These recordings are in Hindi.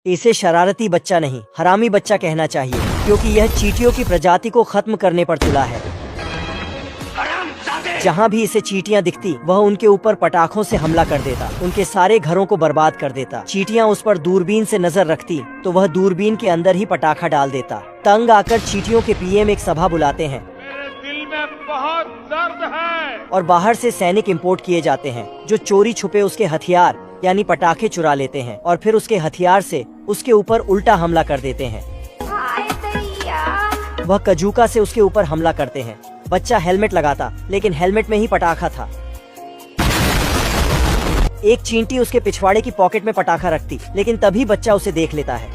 इसे शरारती बच्चा नहीं, हरामी बच्चा कहना चाहिए, क्योंकि यह चींटियों की प्रजाति को खत्म करने पर तुला है। जहाँ भी इसे चींटियाँ दिखती, वह उनके ऊपर पटाखों से हमला कर देता, उनके सारे घरों को बर्बाद कर देता। चींटियाँ उस पर दूरबीन से नजर रखती तो वह दूरबीन के अंदर ही पटाखा डाल देता। तंग आकर चींटियों के पीएम एक सभा बुलाते हैं। मेरे दिल में बहुत दर्द है। और बाहर से सैनिक इंपोर्ट किए जाते हैं, जो चोरी छुपे उसके हथियार यानी पटाखे चुरा लेते हैं और फिर उसके हथियार से उसके ऊपर उल्टा हमला कर देते हैं। वह कजूका से उसके ऊपर हमला करते हैं। बच्चा हेलमेट लगाता, लेकिन हेलमेट में ही पटाखा था। एक चींटी उसके पिछवाड़े की पॉकेट में पटाखा रखती, लेकिन तभी बच्चा उसे देख लेता है।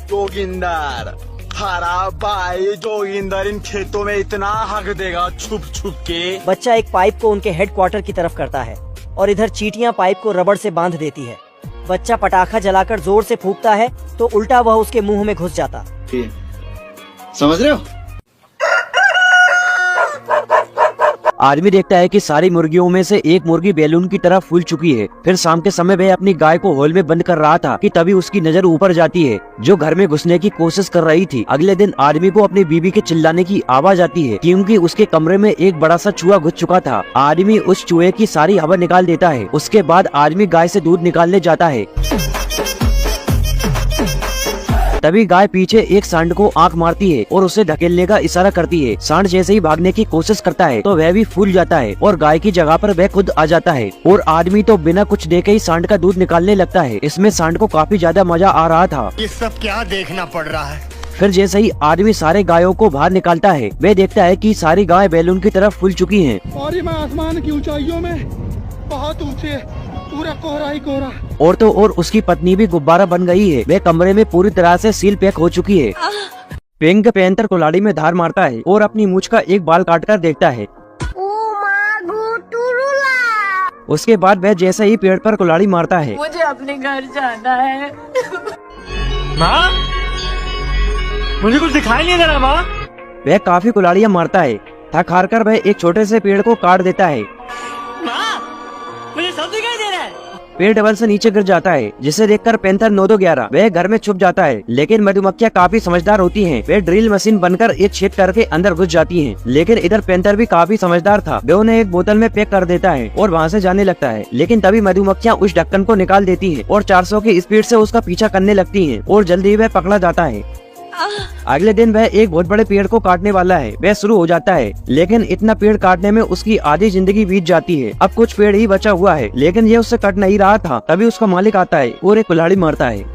जोगिंदर, हरा भाई जोगिंदर इन खेतों में इतना हक देगा छुप छुप के। बच्चा एक पाइप को उनके हेडक्वार्टर की तरफ करता है और इधर चींटियां पाइप को रबड़ से बांध देती है। बच्चा पटाखा जलाकर जोर से फूंकता है तो उल्टा वह उसके मुंह में घुस जाता। समझ रहे हो? आदमी देखता है कि सारी मुर्गियों में से एक मुर्गी बैलून की तरह फूल चुकी है। फिर शाम के समय वह अपनी गाय को हॉल में बंद कर रहा था कि तभी उसकी नजर ऊपर जाती है, जो घर में घुसने की कोशिश कर रही थी। अगले दिन आदमी को अपनी बीवी के चिल्लाने की आवाज आती है, क्योंकि उसके कमरे में एक बड़ा सा चूहा घुस चुका था। आदमी उस चूहे की सारी हवा निकाल देता है। उसके बाद आदमी गाय से दूध निकालने जाता है। तभी गाय पीछे एक सांड को आंख मारती है और उसे धकेलने का इशारा करती है। सांड जैसे ही भागने की कोशिश करता है तो वह भी फूल जाता है और गाय की जगह पर वह खुद आ जाता है और आदमी तो बिना कुछ देखे ही सांड का दूध निकालने लगता है। इसमें सांड को काफी ज्यादा मजा आ रहा था। ये सब क्या देखना पड़ रहा है? फिर जैसे ही आदमी सारे गायों को बाहर निकालता है, वह देखता है कि सारी गाय बैलून की तरफ फूल चुकी हैं। और मैं आसमान की ऊंचाइयों में बहुत ऊंचे, पूरा कोहरा ही कोहरा। और तो और उसकी पत्नी भी गुब्बारा बन गई है। वह कमरे में पूरी तरह से सील पैक हो चुकी है। पिंक पैंथर कुल्हाड़ी में धार मारता है और अपनी मूंछ का एक बाल काटकर देखता है। उसके बाद वह जैसे ही पेड़ पर कुल्हाड़ी मारता है। मुझे अपने घर जाना है। माँ, मुझे कुछ दिखाई नहीं दे रहा माँ। वह काफी कुल्हाड़ियाँ मारता है। थक हार कर वह एक छोटे से पेड़ को काट देता है। माँ, मुझे सब दिखाई दे रहा है। पेड़ डबल से नीचे गिर जाता है, जिसे देखकर पैंथर 9-2-11 वह घर में छुप जाता है। लेकिन मधुमक्खियां काफी समझदार होती हैं। वे ड्रिल मशीन बनकर एक छेद करके अंदर घुस जाती हैं। लेकिन इधर पैंथर भी काफी समझदार था। वह उन्हें एक बोतल में पैक कर देता है और वहाँ से जाने लगता है। लेकिन तभी मधुमक्खियां उस ढक्कन को निकाल देती हैं और 400 की स्पीड से उसका पीछा करने लगती हैं और जल्दी ही वह पकड़ा जाता है। अगले दिन वह एक बहुत बड़े पेड़ को काटने वाला है। वह शुरू हो जाता है, लेकिन इतना पेड़ काटने में उसकी आधी जिंदगी बीत जाती है। अब कुछ पेड़ ही बचा हुआ है, लेकिन ये उससे कट नहीं रहा था। तभी उसका मालिक आता है और एक कुल्हाड़ी मारता है।